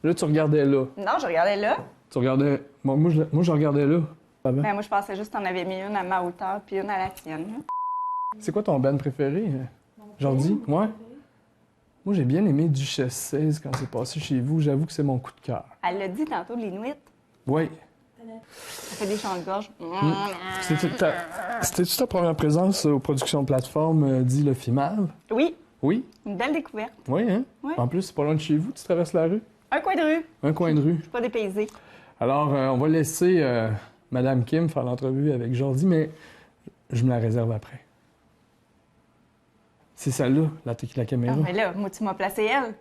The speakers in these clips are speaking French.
Là, tu regardais là. Non, je regardais là. Tu regardais... Bon, moi, je regardais là. Avant. Ben, moi, je pensais juste que t'en avais mis une à ma hauteur puis une à la tienne. Là. C'est quoi ton band préféré, Jordi? Ouais? Moi, j'ai bien aimé Duchesse 16 quand c'est passé chez vous. J'avoue que c'est mon coup de cœur. Elle l'a dit tantôt, l'Inuit. Oui. Ça fait des chants de gorge. C'était-tu ta première présence aux productions de plateforme dit le FIMAV? Oui, Oui? une belle découverte. Oui, hein? Oui. En plus, c'est pas loin de chez vous, tu traverses la rue. Un coin de rue. Un coin de rue. Je suis pas dépaysée. Alors, on va laisser Madame Kim faire l'entrevue avec Jordi, mais je me la réserve après. C'est celle-là, la caméra. Ah, mais là, moi, tu m'as placé elle.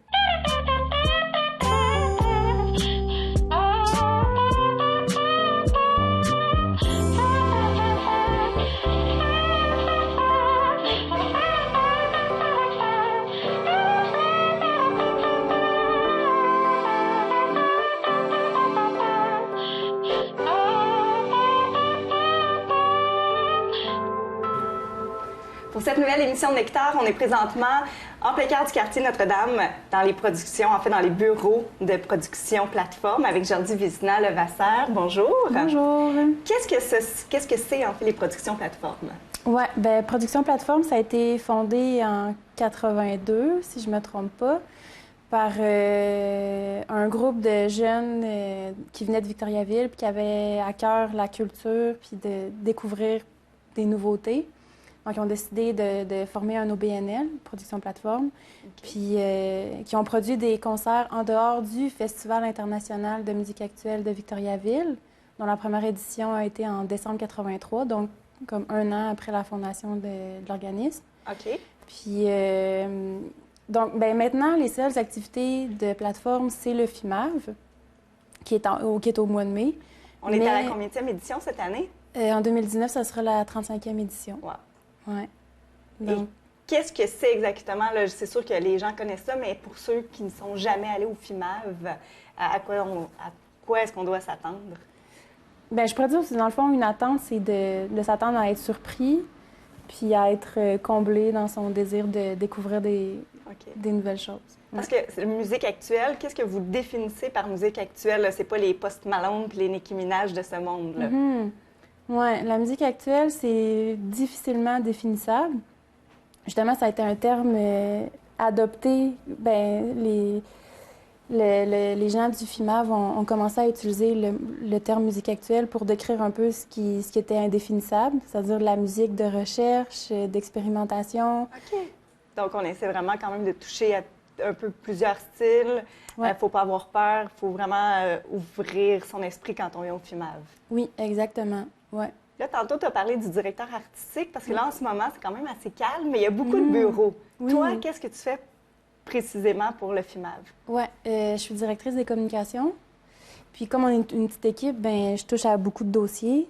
Pour cette nouvelle émission de Nectar, on est présentement en plein cœur du quartier Notre-Dame, dans les productions, en fait dans les bureaux de production plateforme avec Jordi Vézina-Levasseur. Bonjour. Bonjour. Qu'est-ce que c'est en fait les productions plateforme? Ouais, ben Production Plateforme, ça a été fondé en 82, si je me trompe pas, par un groupe de jeunes qui venaient de Victoriaville puis qui avaient à cœur la culture puis de découvrir des nouveautés. Donc, ils ont décidé de former un OBNL, Production Plateforme, puis qui ont produit des concerts en dehors du Festival international de musique actuelle de Victoriaville, dont la première édition a été en décembre 83, donc comme un an après la fondation de l'organisme. OK. Puis, donc, ben, maintenant, les seules activités de plateforme, c'est le FIMAV, qui est au mois de mai. On est à la combienième édition cette année? En 2019, ça sera la 35e édition. Wow. Ouais. Donc, et qu'est-ce que c'est exactement? Là, c'est sûr que les gens connaissent ça, mais pour ceux qui ne sont jamais allés au FIMAV, à quoi est-ce qu'on doit s'attendre? Bien, je pourrais dire que dans le fond, une attente, c'est de s'attendre à être surpris puis à être comblé dans son désir de découvrir des nouvelles choses. Parce que musique actuelle, qu'est-ce que vous définissez par musique actuelle? C'est pas les Post Malone puis les Nicki Minaj de ce monde-là. Oui, la musique actuelle, c'est difficilement définissable. Justement, ça a été un terme adopté. Ben, les gens du FIMAV ont commencé à utiliser le terme musique actuelle pour décrire un peu ce qui était indéfinissable, c'est-à-dire la musique de recherche, d'expérimentation. OK. Donc, on essaie vraiment quand même de toucher à un peu plusieurs styles. Il ne faut pas avoir peur, il faut vraiment ouvrir son esprit quand on est au FIMAV. Oui, exactement. Ouais. Là, tantôt, tu as parlé du directeur artistique, parce que là, en ce moment, c'est quand même assez calme, mais il y a beaucoup de bureaux. Oui. Toi, qu'est-ce que tu fais précisément pour le FIMAV? Oui, je suis directrice des communications. Puis comme on est une petite équipe, ben je touche à beaucoup de dossiers.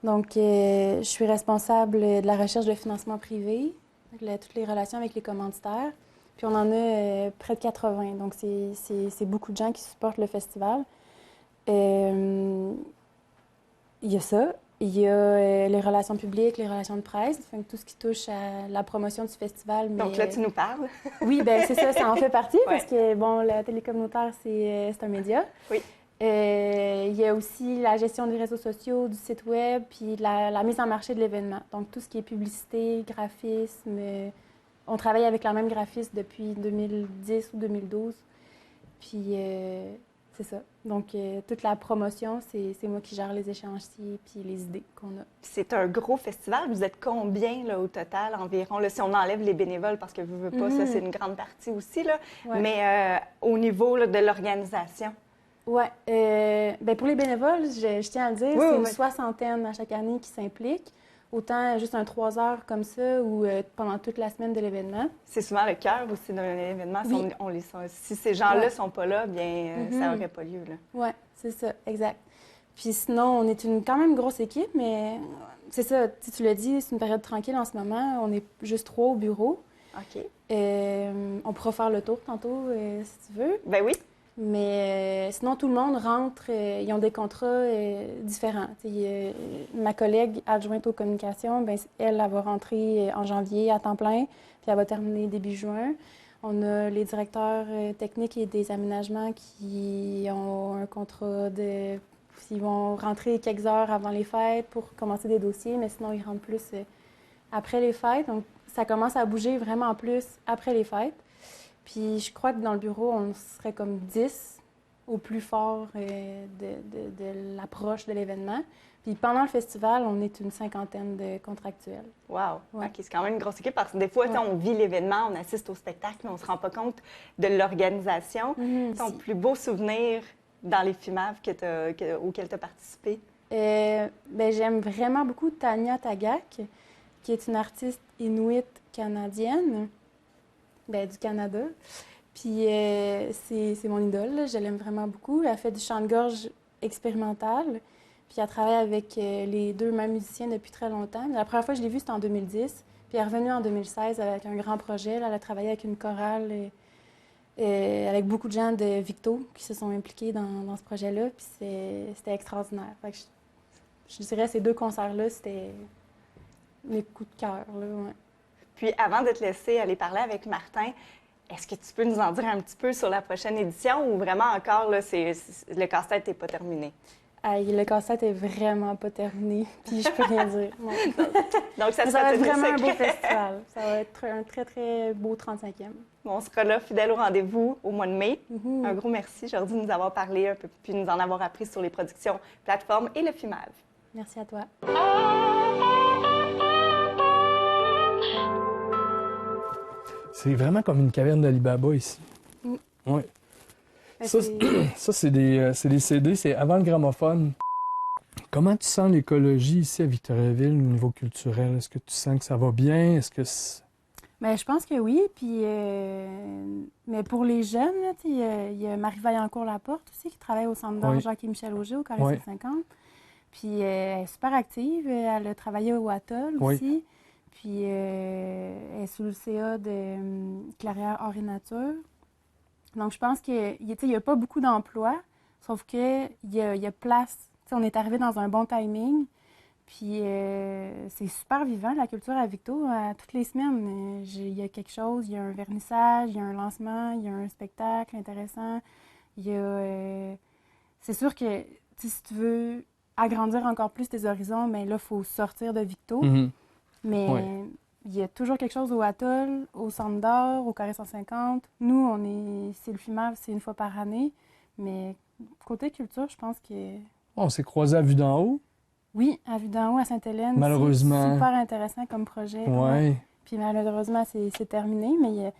Donc, je suis responsable de la recherche de financement privé, toutes les relations avec les commanditaires. Puis on en a près de 80. Donc, c'est beaucoup de gens qui supportent le festival. Il y a ça. Il y a les relations publiques, les relations de presse, enfin, tout ce qui touche à la promotion du festival. Mais, donc là, tu nous parles. Oui, bien c'est ça en fait partie, parce que, bon, la télé communautaire, c'est un média. Oui. Il y a aussi la gestion des réseaux sociaux, du site web, puis la mise en marché de l'événement. Donc, tout ce qui est publicité, graphisme. On travaille avec la même graphiste depuis 2010 ou 2012. Puis... c'est ça. Donc, toute la promotion, c'est moi qui gère les échéanciers puis les idées qu'on a. C'est un gros festival. Vous êtes combien là, au total environ? Là, si on enlève les bénévoles, parce que vous ne voulez pas, ça, c'est une grande partie aussi. Là. Ouais. Mais au niveau là, de l'organisation? Oui. Bien, pour les bénévoles, je tiens à le dire, c'est une soixantaine à chaque année qui s'impliquent. Autant juste un 3 heures comme ça ou pendant toute la semaine de l'événement. C'est souvent le cœur aussi d'un événement. Oui. Si ces gens-là ne sont pas là, bien, ça n'aurait pas lieu. Oui, c'est ça, exact. Puis sinon, on est quand même grosse équipe, mais c'est ça, tu l'as dit, c'est une période tranquille en ce moment. On est juste 3 au bureau. OK. On pourra faire le tour tantôt, si tu veux. Ben oui. Mais sinon, tout le monde rentre, ils ont des contrats différents. Ma collègue adjointe aux communications, bien, elle va rentrer en janvier à temps plein, puis elle va terminer début juin. On a les directeurs techniques et des aménagements qui ont un contrat de... Ils vont rentrer quelques heures avant les fêtes pour commencer des dossiers, mais sinon, ils rentrent plus après les fêtes. Donc, ça commence à bouger vraiment plus après les fêtes. Puis, je crois que dans le bureau, on serait comme 10 au plus fort de l'approche de l'événement. Puis pendant le festival, on est une 50aine de contractuels. Wow! Ouais. OK, c'est quand même une grosse équipe parce que des fois, Ouais. on vit l'événement, on assiste au spectacle, mais on ne se rend pas compte de l'organisation. Ton plus beau souvenir dans les FIMAV auxquels tu as participé? J'aime vraiment beaucoup Tanya Tagaq, qui est une artiste inuit canadienne, du Canada. Puis c'est mon idole, là. Je l'aime vraiment beaucoup. Elle fait du chant de gorge expérimental. Puis elle travaille avec les deux mêmes musiciens depuis très longtemps. La première fois que je l'ai vue, c'était en 2010. Puis elle est revenue en 2016 avec un grand projet. Là, elle a travaillé avec une chorale, avec beaucoup de gens de Victo qui se sont impliqués dans ce projet-là. Puis c'était extraordinaire. Fait que je dirais ces deux concerts-là, c'était mes coups de cœur. Là, ouais. Puis avant de te laisser aller parler avec Martin, est-ce que tu peux nous en dire un petit peu sur la prochaine édition ou vraiment encore, là, le casse-tête n'est pas terminé? Le casse-tête est vraiment pas terminé, puis je peux rien dire. Non. Donc, ça va être tenir vraiment un beau secret. festival. Ça va être un très, très beau 35e. Bon, on sera là, fidèle au rendez-vous au mois de mai. Mm-hmm. Un gros merci, Jordi, de nous avoir parlé un peu, puis nous en avoir appris sur les productions plateformes et le FIMAV. Merci à toi. C'est vraiment comme une caverne d'Ali Baba ici. Mm. Ouais. Ça, c'est des CD, c'est avant le gramophone. Comment tu sens l'écologie ici à Victoriaville au niveau culturel? Est-ce que tu sens que ça va bien? Est-ce que Je pense que oui. Puis, mais pour les jeunes, il y a Marie Vaillancourt-Laporte aussi qui travaille au Centre d'art Jacques et Michel Auger au Carré 150. Puis elle est super active. Elle a travaillé au Atoll aussi. Puis elle est sous le CA de Clairière Art et Nature. Donc, je pense qu'il n'y a pas beaucoup d'emplois, sauf qu'il y a place. T'sais, on est arrivé dans un bon timing, puis c'est super vivant, la culture à Victo. Toutes les semaines, il y a quelque chose, il y a un vernissage, il y a un lancement, il y a un spectacle intéressant. C'est sûr que si tu veux agrandir encore plus tes horizons, mais là, il faut sortir de Victo. Mm-hmm. Mais il y a toujours quelque chose au Atoll, au Centre d'art, au Carré 150. Nous, c'est le FIMAV, c'est une fois par année. Mais côté culture, je pense que... On s'est croisés à vue d'en haut. Oui, à vue d'en haut, à Sainte-Hélène. Malheureusement. C'est super intéressant comme projet. Oui. Puis malheureusement, c'est terminé. Mais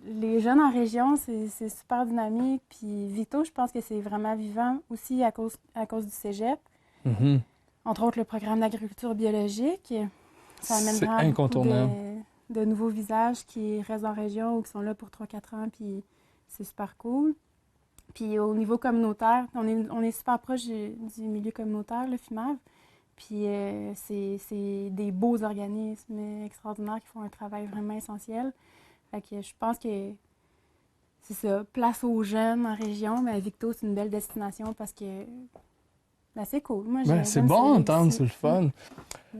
les jeunes en région, c'est super dynamique. Puis Victo, je pense que c'est vraiment vivant aussi à cause du cégep. Mm-hmm. Entre autres, le programme d'agriculture biologique. Ça amène c'est vraiment incontournable. de nouveaux visages qui restent en région ou qui sont là pour 3-4 ans, puis c'est super cool. Puis au niveau communautaire, on est super proche du milieu communautaire, le FIMAV. Puis c'est des beaux organismes extraordinaires qui font un travail vraiment essentiel. Fait que je pense que c'est ça, place aux jeunes en région, mais Victo, c'est une belle destination parce que c'est cool. Moi, c'est bon à entendre, c'est le fun.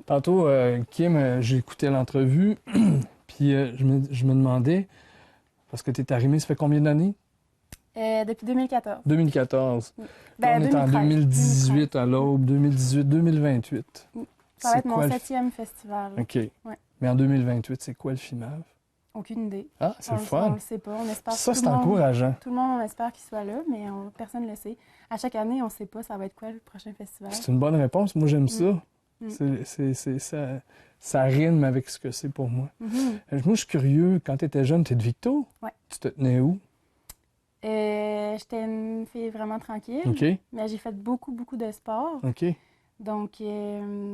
Tantôt, Kim, j'ai écouté l'entrevue, puis je me demandais, parce que tu es arrimé, ça fait combien d'années? Depuis 2014. 2014. Oui. Là, on est en 2018 2013. à l'aube, 2018. Ça va être mon 7e festival. OK. Ouais. Mais en 2028, c'est quoi le FIMAV? Aucune idée. Ah, c'est le fun. On le sait pas. On espère Ça, que c'est encourageant. Tout le monde, on espère qu'il soit là, mais personne ne le sait. À chaque année, on ne sait pas ça va être quoi le prochain festival. C'est une bonne réponse. Moi, j'aime ça. Ça rime avec ce que c'est pour moi. Mm-hmm. Moi, je suis curieux. Quand tu étais jeune, tu es de Victo? Ouais. Tu te tenais où? J'étais une fille vraiment tranquille. OK. Mais j'ai fait beaucoup, beaucoup de sport. OK. Donc, je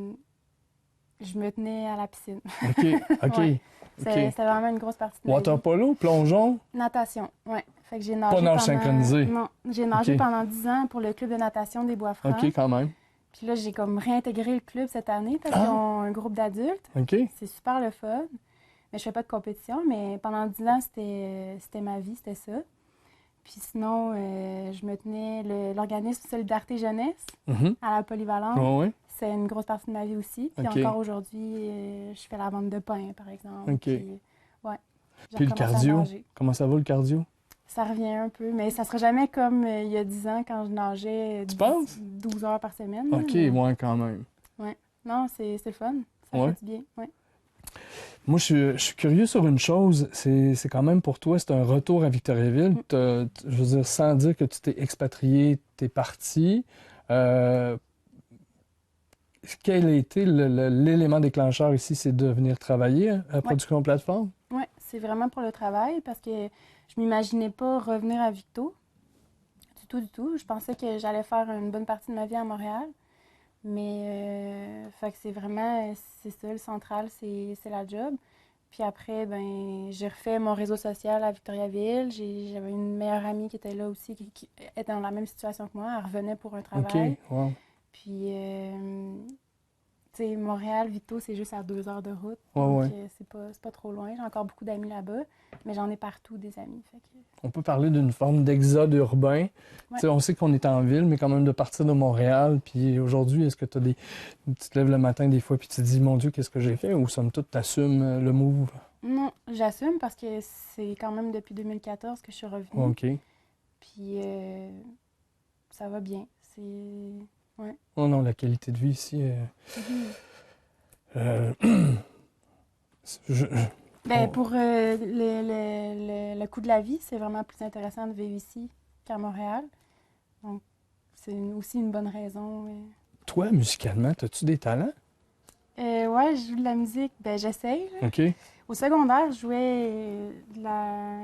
me tenais à la piscine. OK. OK. Ouais. Okay. C'était vraiment une grosse partie de ma Water vie. polo, plongeon? Natation, oui. Fait que j'ai nagé Pas nage synchronisé? Non, j'ai nagé pendant 10 ans pour le club de natation des Bois-Francs. OK, quand même. Puis là, j'ai comme réintégré le club cette année parce qu'ils ont un groupe d'adultes. OK. C'est super le fun. Mais je fais pas de compétition, mais pendant 10 ans, c'était ma vie, c'était ça. Puis sinon, je me tenais l'organisme Solidarité Jeunesse à la Polyvalente. Oh, oui. C'est une grosse partie de ma vie aussi. Puis encore aujourd'hui, je fais la vente de pain, par exemple. OK. Puis, ouais. j'ai Puis le recommencé à cardio, nager. comment ça va le cardio? Ça revient un peu, mais ça sera jamais comme il y a 10 ans quand je nageais Tu penses? 12 heures par semaine. là, OK, mais- ouais, quand même. Non, c'est le fun. Ça Ouais. fait du bien. Ouais. Moi, je suis curieux sur une chose. C'est quand même pour toi, c'est un retour à Victoriaville. Je veux dire, sans dire que tu t'es expatrié, t'es parti. Euh, Quel a été l'élément déclencheur ici? C'est de venir travailler à Production Plateforme? Ouais, c'est vraiment pour le travail parce que je m'imaginais pas revenir à Victo. Du tout, du tout. Je pensais que j'allais faire une bonne partie de ma vie à Montréal. Mais fait que c'est vraiment, c'est ça, le central, c'est la job. Puis après, ben, j'ai refait mon réseau social à Victoriaville. J'avais une meilleure amie qui était là aussi, qui était dans la même situation que moi. Elle revenait pour un OK, travail. wow. Puis, tu sais, Montréal, Victo, c'est juste à 2 heures de route. Ouais, Donc, ouais. c'est pas trop loin. J'ai encore beaucoup d'amis là-bas, mais j'en ai partout des amis. Fait que... On peut parler d'une forme d'exode urbain. Ouais. Tu sais, on sait qu'on est en ville, mais quand même de partir de Montréal. Puis aujourd'hui, est-ce que tu te lèves le matin des fois puis tu te dis, mon Dieu, qu'est-ce que j'ai fait? Ou somme toute, t'assumes le move? Non, j'assume parce que c'est quand même depuis 2014 que je suis revenue. OK. Puis, ça va bien. C'est... Oh non, la qualité de vie ici... Mhm. je- Ben, Oh. pour le coût de la vie, c'est vraiment plus intéressant de vivre ici qu'à Montréal. Donc, c'est aussi une bonne raison. Toi, musicalement, as-tu des talents? Ouais, je joue de la musique. Ben, j'essaye. Là. OK. Au secondaire,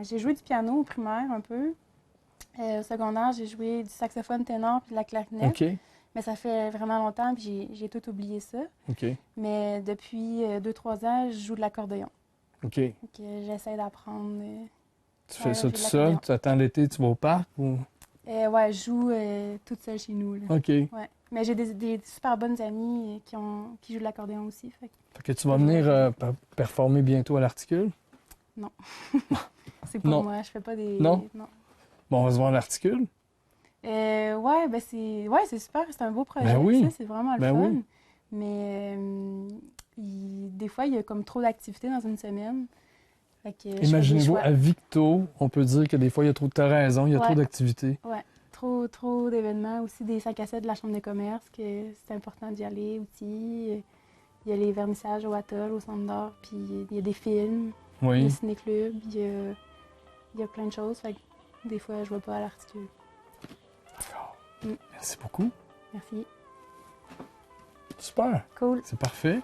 j'ai joué du piano au primaire un peu. Au secondaire, j'ai joué du saxophone ténor puis de la clarinette. OK. Mais ça fait vraiment longtemps puis j'ai tout oublié ça. OK. Mais depuis 2-3 ans, je joue de l'accordéon. OK. Donc, j'essaie d'apprendre. Tu fais Ouais, ça je tout joue de seul? l'accordéon. Tu attends l'été, tu vas au parc? Ou... Ouais, je joue toute seule chez nous. Là. OK. Ouais. Mais j'ai des super bonnes amies qui jouent de l'accordéon aussi. Fait que Fait que tu vas venir performer bientôt à l'Articule? c'est pour Non. moi, je fais pas des... Non? Bon, on va se voir à l'Articule. Ouais, ben c'est super, c'est un beau projet. Ben oui. Ça, c'est vraiment le Ben fun. oui. Mais des fois, il y a comme trop d'activités dans une semaine. Fait que je fais des Imaginez-vous, choix. à Victo, on peut dire que des fois, il y a trop de... T'as raison, il y a Ouais. trop d'activités. Ouais, trop d'événements. Aussi des 5 à 7 de la Chambre de commerce, que c'est important d'y aller aussi. Il y a les vernissages au Atoll, au Centre d'art, puis il y a des films, Oui. le ciné-club, il y a plein de choses. Fait que des fois, je vais pas à l'Articule. D'accord. Mm. Merci beaucoup. Merci. Super. Cool. C'est parfait.